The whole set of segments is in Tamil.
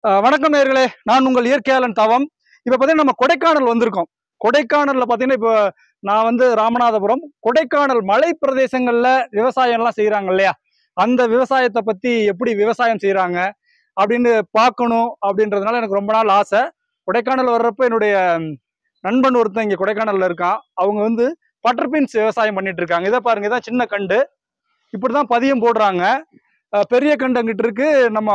வணக்கம் நேயர்களே, நான் உங்கள் இயற்கையாளன் தவம். இப்போ பார்த்தீங்கன்னா நம்ம கொடைக்கானல் வந்திருக்கோம். கொடைக்கானல்ல பார்த்தீங்கன்னா இப்போ நான் வந்து ராமநாதபுரம். கொடைக்கானல் மலை பிரதேசங்கள்ல விவசாயம்லாம் செய்கிறாங்க இல்லையா, அந்த விவசாயத்தை பற்றி எப்படி விவசாயம் செய்கிறாங்க அப்படின்னு பார்க்கணும் அப்படின்றதுனால எனக்கு ரொம்ப நாள் ஆசை. கொடைக்கானல் வர்றப்ப என்னுடைய நண்பன் ஒருத்தன் இங்கே கொடைக்கானல்ல இருக்கான். அவங்க வந்து பட்டர் பீன்ஸ் விவசாயம் பண்ணிட்டு இருக்காங்க. இதை பாருங்க, இதான் சின்ன கண்டு. இப்படி தான் பதியம் போடுறாங்க. பெரிய கண்டு அங்கிட்டு இருக்கு, நம்ம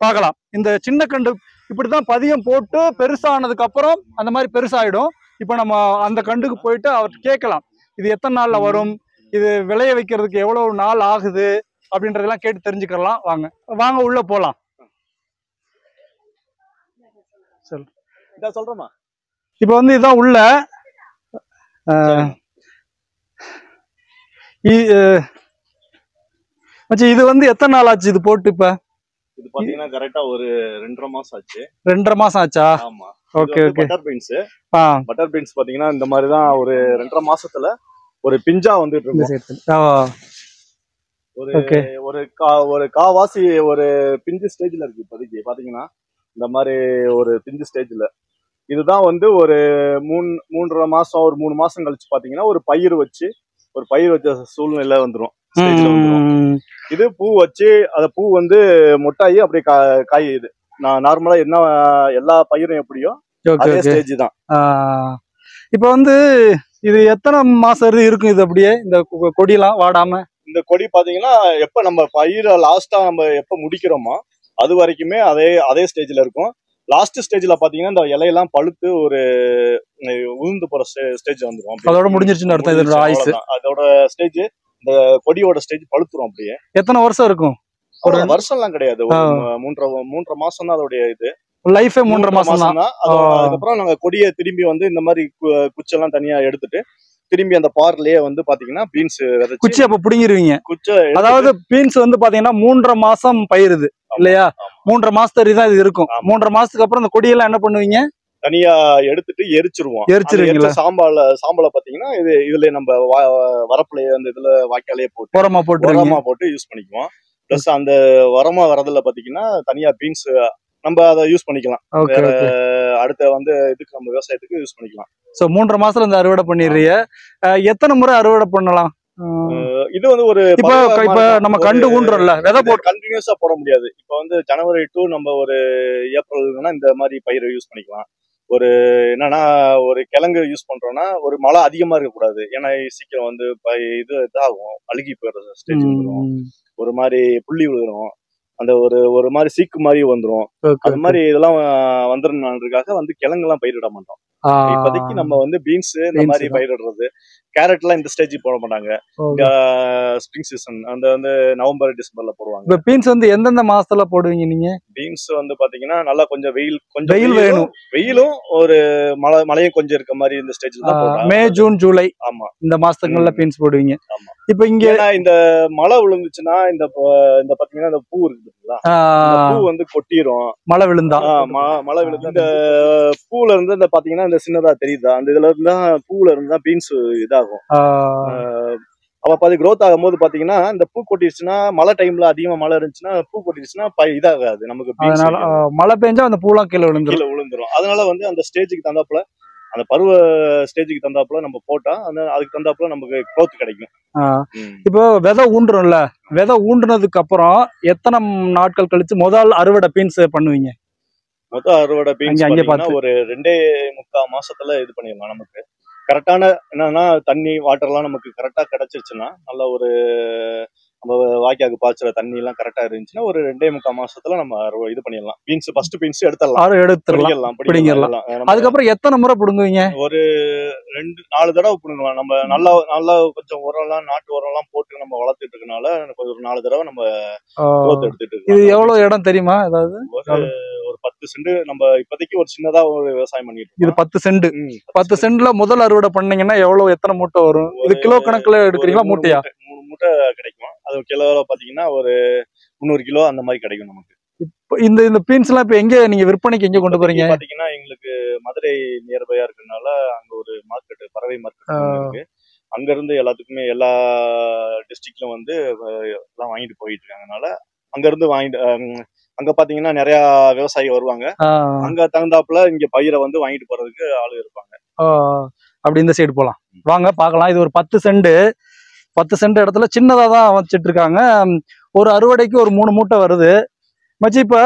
பார்க்கலாம். இந்த சின்ன கண்டு இப்படிதான் பதியம் போட்டு பெருசானதுக்கு அப்புறம் அந்த மாதிரி பெருசாயிடும். இப்போ நம்ம அந்த கண்டுக்கு போயிட்டு அவர் கேட்கலாம், இது எத்தனை நாள்ல வரும், இது விளைய வைக்கிறதுக்கு எவ்வளவு நாள் ஆகுது அப்படின்றதெல்லாம் கேட்டு தெரிஞ்சுக்கலாம். வாங்க வாங்க உள்ள போலாம். சரி, இதான் சொல்றேமா. இப்போ வந்து இதான் உள்ள. இது வந்து எத்தனை நாள் ஆச்சு இது போட்டு? இப்ப இது பாத்தீங்கன்னா கரெக்டா ஒரு 2.5 மாசம் ஆச்சு. 2.5 மாசம் ஆச்சா? ஆமா. Okay okay. பட்டர் பீன்ஸ் பாத்தீங்கன்னா இந்த மாதிரி தான் ஒரு 2.5 மாசத்துல ஒரு பிஞ்சா வந்துட்டு இருக்கும். ஒரு காவாசி ஒரு பிஞ்சு ஸ்டேஜ்ல இருக்கு இப்போதைக்கு பாத்தீங்கன்னா. இந்த மாதிரி ஒரு பிஞ்சு ஸ்டேஜ்ல இதுதான் வந்து ஒரு 3.5 மாசம் ஒரு 3 மாசம் கழிச்சு பாத்தீங்கன்னா ஒரு பயிர் வச்ச சூழ்நிலை வந்துடும். இது பூ வச்சு அந்த பூ வந்து மொட்டாயி அப்படியே காயுது. நான் நார்மலா என்ன எல்லா பயிரும் எப்படியோ அதே ஸ்டேஜ் தான். இப்ப வந்து இது எத்தனை மாசம் இருக்கும் இது அப்படியே இந்த கொடியெல்லாம் வாடாம? இந்த கொடி பாத்தீங்கன்னா எப்ப நம்ம பயிரை லாஸ்டா நம்ம எப்ப முடிக்கிறோமோ அது வரைக்குமே அதே ஸ்டேஜ்ல இருக்கும். லாஸ்ட் ஸ்டேஜ்ல பாத்தீங்கன்னா இந்த இலையெல்லாம் பழுத்து ஒரு உதிர்ந்து போற ஸ்டேஜ் வந்துடும். அதோட முடிஞ்சிருச்சுன்னு அர்த்தம். இதோட ஆயுசு, அதோட ஸ்டேஜ், இந்த கொடியோட ஸ்டேஜ் பழுத்துரும். அப்படியே எத்தனை வருஷம் இருக்கும்? ஒரு வருஷம் எல்லாம் கிடையாது, ஒரு 3.5 மாசம் தான் அதோடைய இது லைஃப். 3.5 மாசம் தான். அதுக்கப்புறம் நாங்க கொடியை திரும்பி வந்து இந்த மாதிரி குச்செல்லாம் தனியா எடுத்துட்டு திரும்பி அந்த பார்லயே வந்து பாத்தீங்கன்னா பீன்ஸ் குச்சி அப்ப புடிங்கிருவீங்க. குச்சை அதாவது பீன்ஸ் வந்து பாத்தீங்கன்னா 3.5 மாசம் பயிருது இல்லையா? 3.5 மாசத்துக்கு தான் இது இருக்கும். 3.5 மாசத்துக்கு அப்புறம் இந்த கொடியெல்லாம் என்ன பண்ணுவீங்க? தனியா எடுத்துட்டு எரிச்சிருவோம். சாம்பலை பாத்தீங்கன்னா இதுல நம்ம வரப்புல அந்த இதுல வாய்க்காலே போட்டு உரமா போட்டு யூஸ் பண்ணிக்குவோம். பிளஸ் அந்த உரமா வரதுல பாத்தீங்கன்னா தனியா பீன்ஸ் நம்ம அதை யூஸ் பண்ணிக்கலாம். அடுத்த வந்து இதுக்கு நம்ம விவசாயத்துக்கு யூஸ் பண்ணிக்கலாம். சோ 3.5 மாசத்துல இந்த அறுவடை பண்ணிடுறீங்க. எத்தனை முறை அறுவடை பண்ணலாம்? இது வந்து ஒரு இப்ப நம்ம கண்டு ஊன்றோம்ல, விதை போட்டு கண்டினியூஸா போட முடியாது. இப்ப வந்து ஜனவரி டு நம்ம ஒரு ஏப்ரல்னா இந்த மாதிரி பயிரை யூஸ் பண்ணிக்கலாம். ஒரு என்னன்னா ஒரு கிழங்கு யூஸ் பண்றோம்னா ஒரு மழை அதிகமா இருக்கக்கூடாது. ஏன்னா சீக்கிரம் வந்து இதாகும், அழுகி போயிடுற ஸ்டேஜ் வந்துடும். ஒரு மாதிரி புள்ளி விழுந்துரும், அந்த ஒரு மாதிரி சீக்கு மாதிரி வந்துடும். அது மாதிரி இதெல்லாம் வந்துடுறதுக்காக வந்து கிழங்கு எல்லாம் பயிரிட மாட்டோம். இப்போதைக்கு நம்ம வந்து பீன்ஸ் இந்த மாதிரி பயிரிடுறது. கேரட் எல்லாம் இந்த ஸ்டேஜ் போட மாட்டாங்க. ஸ்ப்ரிங் சீசன் அந்த வந்து நவம்பர் டிசம்பர்ல போடுவாங்க. பீன்ஸ் வந்து எந்தெந்த மாசத்துல போடுவீங்க நீங்க? பீன்ஸ் வந்து பாத்தீங்கன்னா நல்லா கொஞ்சம் வெயில் வேணும், வெயிலும் ஒரு மழையும் கொஞ்சம் இருக்க மாதிரி இந்த ஸ்டேஜ்ல தான் போடுறாங்க. மே ஜூன் ஜூலை ஆமா இந்த மாசத்துக்குள்ள பீன்ஸ் போடுவீங்க. ஆமா. இப்ப இங்க இந்த மழை விழுந்துச்சுன்னா இந்த பாத்தீங்கன்னா இந்த பூ இருக்கு, பூ வந்து கொட்டிரும். மழை விழுந்தா இந்த பூல இருந்து இந்த பாத்தீங்கன்னா இந்த சின்னதா தெரியுதா, அந்த இதுல இருந்தா பூல இருந்தா பீன்ஸ் இதாகும். அப்ப பாதி growth ஆகும்போது பாத்தீங்கன்னா இந்த பூ கொட்டிடுச்சுன்னா, மழை டைம்ல அதிகமா மழை இருந்துச்சுன்னா பூ கொட்டிடுச்சுன்னா இதாகாது நமக்கு. மழை பெஞ்சா அந்த பூலாம் கீழே விழுந்துரும். அதனால வந்து அந்த ஸ்டேஜுக்கு தந்தாப்புல, அந்த பருவ ஸ்டேஜுக்கு தந்தாப்புல நம்ம போட்டா அதுக்கு தந்தாப்புல நமக்கு growth கிடைக்கும். இப்போ விதை ஊண்டுறோம்ல, விதை ஊண்டுனதுக்கு அப்புறம் எத்தனை நாட்கள் கழிச்சு முதல் அறுவடை பீன்ஸ் பண்ணுவீங்க? மொத்தம் அறுவடை பீன்ஸ் ஒரு 2.25 மாசத்துல இது பண்ணிடலாம். நமக்கு கரெக்டான என்னன்னா தண்ணி வாட்டர்லாம் நமக்கு கரெக்டா கிடைச்சிருச்சுன்னா, நல்ல ஒரு நம்ம வாய்க்காக்கு பாய்ச்சுற தண்ணி எல்லாம் கரெக்டா இருந்துச்சுன்னா ஒரு 2.25 மாசத்துல நம்ம இது பண்ணிடலாம். பீன்ஸ் ஃபர்ஸ்ட் பீன்ஸ் எடுத்துடலாம். அதுக்கப்புறம் எத்தனை முறை புடுங்குவீங்க? ஒரு 2-4 தடவை புடுங்கலாம். நம்ம நல்லா கொஞ்சம் உரம்லாம் நாட்டு உரம்லாம் போட்டு நம்ம வளர்த்துட்டு இருக்கனால ஒரு 4 தடவை நம்ம எடுத்துட்டு இருக்கோம். இது எவ்வளவு இடம் தெரியுமா? அதாவது ஒரு 10 சென்ட் நம்ம இப்போதைக்கு ஒரு சின்னதா ஒரு விவசாயம் பண்ணிட்டு இருக்கோம். இது 10 சென்ட்ல முதல் அறுவடை பண்ணீங்கன்னா எத்தனை மூட்டை வரும்? இது கிலோ கணக்குல எடுக்கிறீங்களா மூட்டையா? 3 மூட்டை கிடைக்கும். அது கிலோ பாத்தீங்கன்னா ஒரு 300 கிலோ அந்த மாதிரி கிடைக்கும் நமக்கு. இந்த பீன்ஸ் எல்லாம் இப்ப எங்க நீங்க விற்பனைக்கு எங்க கொண்டு போறீங்க? பாத்தீங்கன்னா எங்களுக்கு மதுரை நியர்பையா இருக்கனால அங்க ஒரு மார்க்கெட், பறவை மார்க்கெட் இருக்கு. அங்க இருந்து எல்லாத்துக்குமே எல்லா டிஸ்ட்ரிக்ட்லும் வந்து எல்லாம் வாங்கிட்டு போயிட்டு இருக்காங்கனால அங்க இருந்து அங்க பாத்தீங்கன்னா நிறைய விவசாயி வருவாங்க. அங்க தகுந்தாப்புல இங்க பயிரை வந்து வாங்கிட்டு போறதுக்கு ஆளு இருப்பாங்க. அப்படி இந்த சைடு போலாம், வாங்க பார்க்கலாம். இது ஒரு 10 சென்ட் இடத்துல சின்னதா தான் வச்சுட்டு இருக்காங்க. ஒரு அறுவடைக்கு ஒரு 3 மூட்டை வருது மச்சி. இப்ப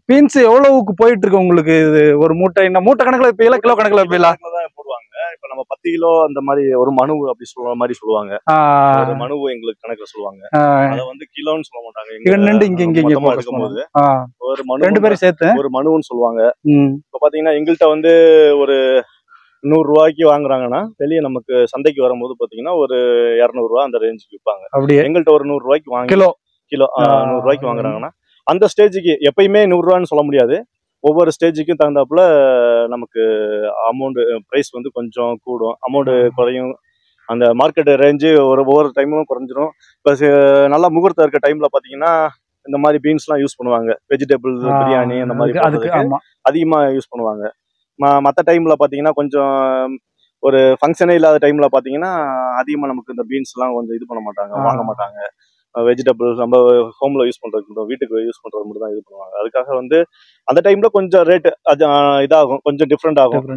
பீன்ஸ் எவ்வளவுக்கு போயிட்டு இருக்கு உங்களுக்கு? இது ஒரு மூட்டை என்ன மூட்டை கணக்குல வைப்பீங்களா, கிலோ கணக்குல வைப்பீங்களா? போடுவாங்க. இப்ப நம்ம 10 கிலோ அந்த மாதிரி ஒரு மனு அப்படி சொல்ற மாதிரி சொல்லுவாங்க. ஒரு மனு எங்களுக்கு கணக்குல சொல்லுவாங்க. அத வந்து கிலோன்னு சொல்ல மாட்டாங்க. இங்க எடுக்கும்போது ஒரு மனு 2 பேரும் சேர்த்து ஒரு மனுன்னு சொல்லுவாங்க. இப்ப பாத்தீங்கன்னா எங்கள்கிட்ட வந்து ஒரு 100 ரூபாய்க்கு வாங்குறாங்கன்னா வெளியே நமக்கு சந்தைக்கு வரும்போது பாத்தீங்கன்னா ஒரு 200 ரூபாய் அந்த ரேஞ்சுக்கு விற்பாங்க. எங்கள்கிட்ட ஒரு 100 ரூபாய்க்கு வாங்கி கிலோ 100 ரூபாய்க்கு வாங்குறாங்கன்னா அந்த ஸ்டேஜுக்கு எப்பயுமே 100 ரூபான்னு சொல்ல முடியாது. ஒவ்வொரு ஸ்டேஜுக்கும் தகுந்தாப்புல நமக்கு அமௌண்ட் பிரைஸ் வந்து கொஞ்சம் கூடும், அமௌண்ட் குறையும். அந்த மார்க்கெட் ரேஞ்சு ஒவ்வொரு டைமும் குறைஞ்சிரும். இப்போ நல்லா முகூர்த்தம் இருக்க டைம்ல பாத்தீங்கன்னா இந்த மாதிரி பீன்ஸ்லாம் யூஸ் பண்ணுவாங்க. வெஜிடபிள் பிரியாணி அந்த மாதிரி அதிகமா யூஸ் பண்ணுவாங்க. மற்ற டைம்ல பாத்தீங்கன்னா கொஞ்சம் ஒரு ஃபங்க்ஷனே இல்லாத டைம்ல பாத்தீங்கன்னா அதிகமா நமக்கு இந்த பீன்ஸ்லாம் கொஞ்சம் இது பண்ண மாட்டாங்க, வாங்க மாட்டாங்க. வெஜிடபிள் நம்ம ஹோம்ல யூஸ் பண்றது, வீட்டுக்கு யூஸ் பண்றது மட்டும் தான் இது பண்ணுவாங்க. அதுக்காக வந்து அந்த டைம்ல கொஞ்சம் ரேட் இதாகும், கொஞ்சம் டிஃப்ரெண்ட் ஆகும்.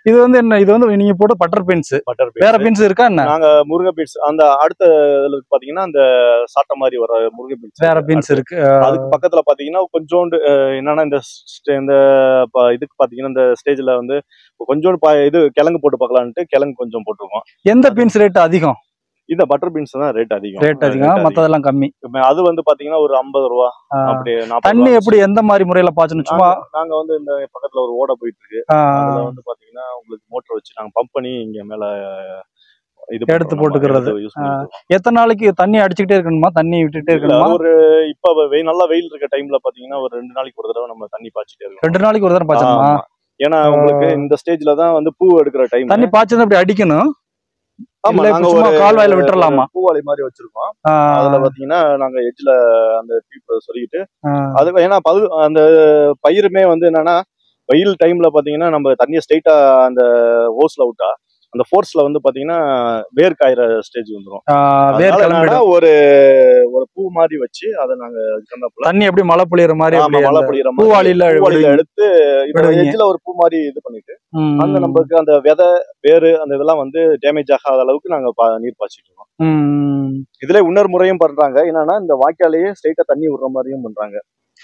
இது வந்து என்ன, இது வந்து நீங்க போட்ட பட்டர் பீன்ஸ், வேற பீன்ஸ் இருக்கா என்ன? நாங்க முருங்கை பீன்ஸ் அந்த அடுத்த பாத்தீங்கன்னா அந்த சாட்டை மாதிரி வர முருங்கை பீன்ஸ் வேற பீன்ஸ் இருக்கு. அதுக்கு பக்கத்துல பாத்தீங்கன்னா கொஞ்சோண்டு என்னன்னா இந்த இதுக்கு பாத்தீங்கன்னா இந்த ஸ்டேஜ்ல வந்து கொஞ்சோண்டு இது கிழங்கு போட்டு பார்க்கலான்ட்டு கிழங்கு கொஞ்சம் போட்டிருக்கோம். எந்த பீன்ஸ் ரேட் அதிகம்? இந்த பட்டர் பீன்ஸ் தான் ரேட் அதிகம், மத்ததெல்லாம் கம்மி. அது வந்து பாத்தீங்கன்னா ஒரு 50 ரூபா அப்படி. தண்ணி எப்படி எந்த மாதிரி முறையில பாய்ச்சணும்? சும்மா நாங்க வந்து இந்த பக்கத்துல ஒரு ஓடை போயிட்டு இருக்கு, அதுல வந்து பாத்தீங்கன்னா உங்களுக்கு மோட்டர் வச்சு நாங்க பம்ப் பண்ணி இங்க மேல இது எடுத்து போட்டுக்கிறது. எத்தனை நாளைக்கு தண்ணி அடிச்சுக்கிட்டே இருக்கணுமா, தண்ணி விட்டுட்டே இருக்கணுமா? ஒரு இப்ப நல்லா வெயில் இருக்க டைம்ல பாத்தீங்கன்னா ஒரு 2 நாளைக்கு ஒரு தடவை நம்ம தண்ணி பாய்ச்சிட்டே இருக்கோம். 2 நாளைக்கு ஒரு தடவை பாய்ச்சணுமா? ஏன்னா உங்களுக்கு இந்த ஸ்டேஜ்ல தான் வந்து பூ எடுக்கிற டைம். தண்ணி பாய்ச்சது அப்படி அடிக்கணும். கால்வாயில விட்டுறலாமா? பூவாளி மாதிரி வச்சிருக்கோம். அதுல பாத்தீங்கன்னா நாங்க எட்ஜ்ல அந்த பீப்பை சொல்லிட்டு அது ஏன்னா அந்த பயிருமே வந்து என்னன்னா வெயில் டைம்ல பாத்தீங்கன்னா நம்ம தண்ணியை ஸ்ட்ரைட்டா அந்த ஹோஸ்ல விட்டா அந்த ஃபோர்ஸ்ல வந்து பாத்தீங்கன்னா வேர் காயிற ஸ்டேஜ் வந்துடும். ஒரு பூ மாதிரி வச்சு அதை நாங்க தண்ணி எப்படி மழை பொழியற மாதிரி பூவாளியில எடுத்து எட்ஜ்ல ஒரு பூ மாதிரி இது பண்ணிட்டு அங்க நமக்கு அந்த விதை வேறு அந்த இதெல்லாம் வந்து டேமேஜ் ஆகாத அளவுக்கு நாங்க நீர் பாய்ச்சிட்டு இருக்கோம். இதுல இன்னொரு முறையும் பண்றாங்க, என்னன்னா இந்த வாய்க்காலேயே ஸ்ட்ரைட்டா தண்ணி விடுற மாதிரியும் பண்றாங்க.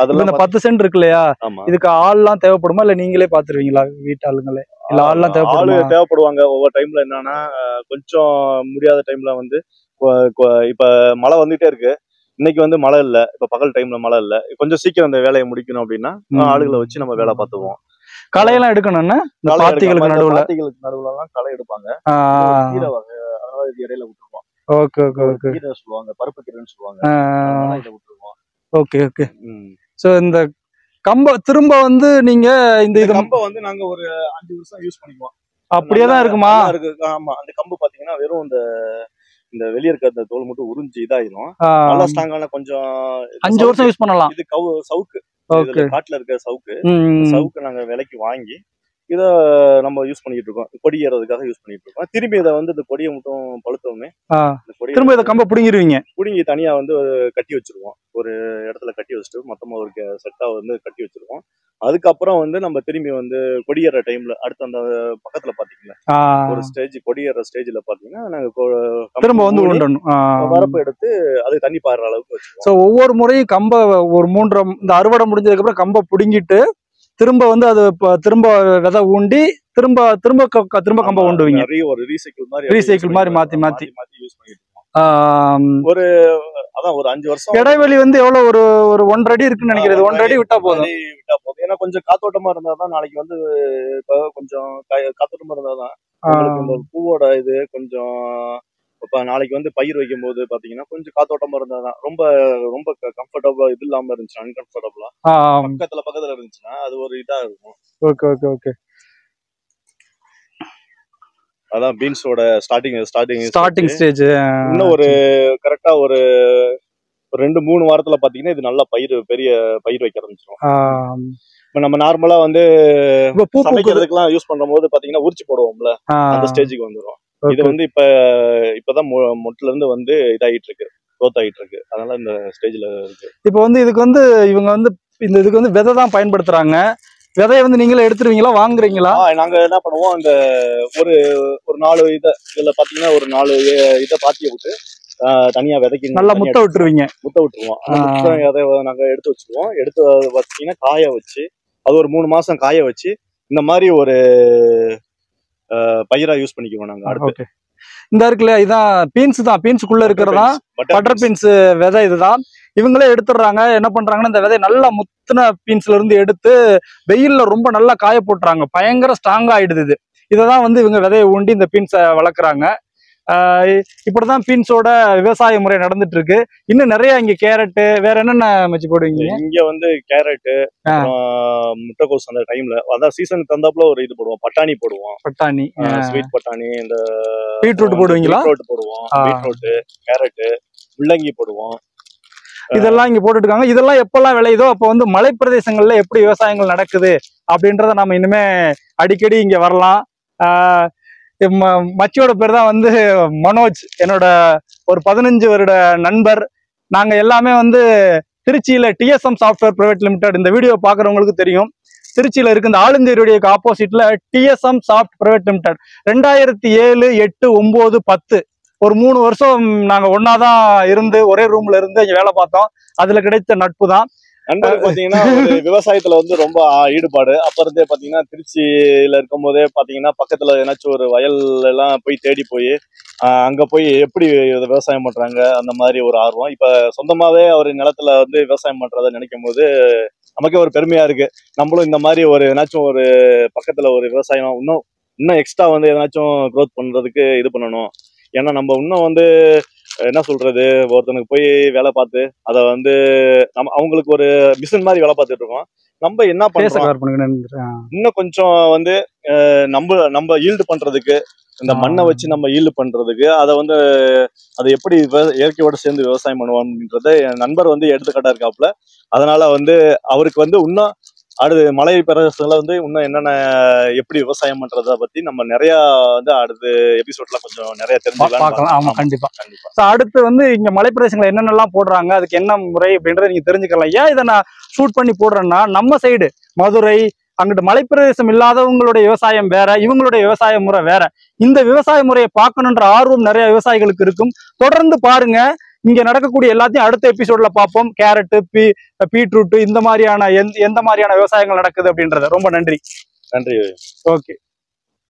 அதுல இந்த 10 சென்ட் இருக்கு இல்லையா, இதுக்கு ஆள்லாம் தேவைப்படுமா இல்ல நீங்களே பாத்துருவீங்களா வீட்டாளுங்களே? இல்ல ஆள்லாம் தேவைப்படுவாங்க. ஒவ்வொரு டைம்ல என்னன்னா கொஞ்சம் முடியாத டைம்ல வந்து இப்ப மழை வந்துட்டே இருக்கு, இன்னைக்கு வந்து மழை இல்ல, இப்ப பகல் டைம்ல மழை இல்ல, கொஞ்சம் சீக்கிரம் அந்த வேலையை முடிக்கணும் அப்படின்னா ஆளுகளை வச்சு நம்ம வேலை பார்த்துவோம். களையெல்லாம் எடுக்கணும்னா பாத்திகளுக்கு நடுவுல எல்லாம் களை எடுப்பாங்க. கீரை வகை அதாவது இடையில விட்டுருவோம். கீரை சொல்லுவாங்க, பருப்பு கீரைன்னு சொல்லுவாங்க, இதை விட்டுருவோம். Okay okay. சோ இந்த கம்ப திரும்ப வந்து நீங்க இந்த கம்ப வந்து நாங்க ஒரு 5 வருஷம் யூஸ் பண்ணிக்குவோம். அப்படியேதான் இருக்குமா? ஆமா, அந்த கம்பு பாத்தீங்கன்னா வெறும் இந்த வெளிய இருக்க அந்த தோல் மட்டும் உறிஞ்சி இதாயிரும். நல்லா ஸ்ட்ராங்கான கொஞ்சம் 5 வருஷம் யூஸ் பண்ணலாம். இது சவுக்கு, காட்டுல இருக்க சவுக்கு நாங்க விலைக்கு வாங்கி இதை நம்ம யூஸ் பண்ணிட்டு இருக்கோம், கொடி ஏறதுக்காக யூஸ் பண்ணிட்டு இருக்கோம். திரும்பி இதை வந்து இந்த கொடியை மட்டும் பழுத்தோமே திரும்ப இதை கம்ப புடுங்கிடுவீங்க. புடுங்கி தனியா வந்து கட்டி வச்சிருவோம், ஒரு இடத்துல கட்டி வச்சுட்டு மொத்தமா ஒரு செட்டா வந்து கட்டி வச்சிருக்கோம். அதுக்கப்புறம் வந்து நம்ம திரும்பி வந்து கொடியேற டைம்ல அடுத்து அந்த பக்கத்துல பாத்தீங்கன்னா ஒரு ஸ்டேஜ் கொடியேற ஸ்டேஜ்ல பாத்தீங்கன்னா நாங்க திரும்ப வந்து வரப்பு எடுத்து அது தண்ணி பாடுற அளவுக்கு வச்சிருக்கோம். சோ ஒவ்வொரு முறையும் கம்ப ஒரு 3 இந்த அறுவடை முடிஞ்சதுக்கு அப்புறம் கம்ப புடுங்கிட்டு திரும்ப வந்து அது திரும்ப விதை ஊண்டி திரும்ப திரும்ப திரும்ப கம்ப ஊண்டுவீங்க. ஒரு ரீசைக்கிள் மாதிரி மாத்தி மாத்தி யூஸ் பண்ணிட்டு இருக்கோம். ஒரு அதான் ஒரு 5 வருஷம். இடைவெளி வந்து எவ்வளவு ஒரு 1.5 அடி இருக்குன்னு நினைக்கிறது. 1.5 அடி விட்டா போதும். ஏன்னா கொஞ்சம் காத்தோட்டமா இருந்தாதான் நாளைக்கு வந்து இப்ப கொஞ்சம் காத்தோட்டமா இருந்தாதான் இந்த பூவோட இது கொஞ்சம் இப்ப நாளைக்கு வந்து பயிர் வைக்கும் போது பாத்தீங்கன்னா கொஞ்சம் காத்தோட்டமா இருந்தாதான் ரொம்ப ரொம்ப கம்ஃபர்டபுளா இது இல்லாம இருந்துச்சு, அன்கம்ஃபர்டபுளா பக்கத்துல இருந்துச்சுன்னா அது ஒரு இதா இருக்கும். Okay okay okay. அதான் பீன்ஸோட ஸ்டார்டிங் ஸ்டேஜ். இன்னும் ஒரு கரெக்டா ஒரு 2-3 வாரத்துல பாத்தீங்கன்னா இது நல்லா பெரிய பயிர் வைக்க ஆரம்பிச்சிடும். இப்ப நம்ம நார்மலா வந்து சமைக்கிறதுக்கெல்லாம் யூஸ் பண்ணும் போது பாத்தீங்கன்னா உரிச்சு போடுவோம்ல, அந்த ஸ்டேஜுக்கு வந்துடும். இது வந்து இப்பதான் மொட்டுல இருந்து வந்து இதாகிட்டு இருக்கு, க்ரோத் ஆகிட்டு இருக்கு. அதனால இந்த ஸ்டேஜ்ல இருக்கு. இப்போ வந்து இதுக்கு வந்து இவங்க வந்து இதுக்கு வந்து விதை தான் பயன்படுத்துறாங்க. விதையை வந்து நீங்களே எடுத்துருவீங்களா, வாங்குறீங்களா? நாங்க என்ன பண்ணுவோம், இந்த ஒரு ஒரு 4 இதுல பாத்தீங்கன்னா ஒரு 4 இதை பாத்திய விட்டு தனியா விதைக்கு நல்லா முட்டை விட்டுருவீங்க. முட்டை விட்டுருவோம். அந்த முட்டை விதை நாங்க எடுத்து வச்சுக்குவோம். எடுத்து பாத்தீங்கன்னா காய வச்சு அது ஒரு 3 மாசம் காய வச்சு இந்த மாதிரி ஒரு பயிரா யூஸ் பண்ணிக்குவோம் நாங்க. அடுத்து இந்த இருக்குல்ல, இதான் பீன்ஸ் தான். பீன்ஸுக்குள்ள இருக்கிறதா பட்டர் பீன்ஸ் விதை. இதுதான் இவங்களே எடுத்துடுறாங்க. என்ன பண்றாங்கன்னா, இந்த விதை நல்லா முத்தின பீன்ஸ்ல இருந்து எடுத்து வெயில்ல ரொம்ப நல்லா காய போட்டுறாங்க. பயங்கர ஸ்ட்ராங்கா ஆயிடுது இது. இதைதான் வந்து இவங்க விதையை ஊண்டி இந்த பீன்ஸை வளர்க்குறாங்க. இப்படிதான் பீன்ஸோட விவசாய முறை நடந்துட்டு இருக்கு. இன்னும் நிறைய இங்க கேரட்டு, வேற என்னென்ன மச்சி போடுவீங்க? இங்க வந்து கேரட்டு, முட்டைக்கோஸ் அந்த டைம்ல அதான் சீசனுக்கு தந்தாப்புல ஒரு இது போடுவோம். பட்டாணி போடுவோம். பட்டாணி, ஸ்வீட் பட்டாணி, இந்த பீட்ரூட் போடுவீங்களா? பீட்ரூட் போடுவோம். பீட்ரூட், கேரட்டு, முள்ளங்கி போடுவோம். இதெல்லாம் இங்க போட்டுட்டு இருக்காங்க. இதெல்லாம் எப்பெல்லாம் விளையுதோ அப்போ வந்து மலை பிரதேசங்கள்ல எப்படி விவசாயங்கள் நடக்குது அப்படின்றத நம்ம இனிமே அடிக்கடி இங்க வரலாம். மச்சியோட பேர் தான் வந்து மனோஜ், என்னோட ஒரு 15 வருட நண்பர். நாங்க எல்லாமே வந்து திருச்சியில டிஎஸ்எம் சாஃப்ட்வேர் பிரைவேட் லிமிடெட், இந்த வீடியோ பாக்குறவங்களுக்கு தெரியும், திருச்சியில இருக்கு. இந்த ஆளுந்தேரியுடைய ஆப்போசிட்ல டிஎஸ்எம் சாஃப்ட் பிரைவேட் லிமிடெட் 2007, 8, 9, 10 ஒரு 3 வருஷம் நாங்க ஒன்னாதான் இருந்து ஒரே ரூம்ல இருந்து இங்க வேலை பார்த்தோம். அதுல கிடைத்த நட்பு தான். நண்பர் பாத்தீங்கன்னா விவசாயத்துல வந்து ரொம்ப ஈடுபாடு. அப்ப இருந்தே பாத்தீங்கன்னா திருச்சியில இருக்கும் போதே பாத்தீங்கன்னா பக்கத்துல ஏதாச்சும் ஒரு வயல் எல்லாம் போய் தேடி போய் அங்க போய் எப்படி விவசாயம் பண்றாங்க அந்த மாதிரி ஒரு ஆர்வம். இப்ப சொந்தமாவே அவர் நிலத்துல வந்து விவசாயம் பண்றதை நினைக்கும் போது நமக்கே ஒரு பெருமையா இருக்கு. நம்மளும் இந்த மாதிரி ஒரு ஏதாச்சும் ஒரு பக்கத்துல ஒரு விவசாயம் இன்னும் எக்ஸ்ட்ரா வந்து ஏதாச்சும் க்ரோத் பண்றதுக்கு இது பண்ணணும். ஏன்னா நம்ம இன்னும் வந்து என்ன சொல்றது, ஒருத்தனுக்கு போய் வேலை பார்த்து அதை வந்து அவங்களுக்கு ஒரு மிஷின் மாதிரி வேலை பார்த்துட்டு இருக்கோம். நம்ம என்ன பண்றோம், இன்னும் கொஞ்சம் வந்து நம்ம ஈல்டு பண்றதுக்கு, இந்த மண்ணை வச்சு நம்ம ஈல்டு பண்றதுக்கு, அதை வந்து அதை எப்படி இயற்கையோட சேர்ந்து விவசாயம் பண்ணுவாங்கன்றத என் நண்பர் வந்து எடுத்துக்காட்டா இருக்காப்புல. அதனால வந்து அவருக்கு வந்து இன்னும் அடுத்து மலை பிரதேசத்துல வந்து இன்னும் என்னென்ன எப்படி விவசாயம் பண்றத பத்தி நம்ம நிறைய வந்து அடுத்த எபிசோட்ல கொஞ்சம் நிறைய தெரிஞ்சுக்கலாம். ஆமா, கண்டிப்பா. அடுத்து வந்து இங்க மலை பிரதேசங்களை என்னென்னலாம் போடுறாங்க, அதுக்கு என்ன முறை அப்படின்றத நீங்க தெரிஞ்சுக்கலாம். ஏன் இதை நான் ஷூட் பண்ணி போடுறேன்னா, நம்ம சைடு மதுரை அங்கிட்டு மலைப்பிரதேசம் இல்லாதவங்களுடைய விவசாயம் வேற, இவங்களுடைய விவசாய முறை வேற. இந்த விவசாய முறையை பார்க்கணுன்ற ஆர்வம் நிறைய விவசாயிகளுக்கு இருக்கும். தொடர்ந்து பாருங்க. இங்க நடக்கக்கூடிய எல்லாத்தையும் அடுத்த எபிசோட்ல பார்ப்போம். கேரட்டு, பீட்ரூட், இந்த மாதிரியான எந்த மாதிரியான விவசாயங்கள் நடக்குது அப்படின்றத. ரொம்ப நன்றி. நன்றி. ஓகே.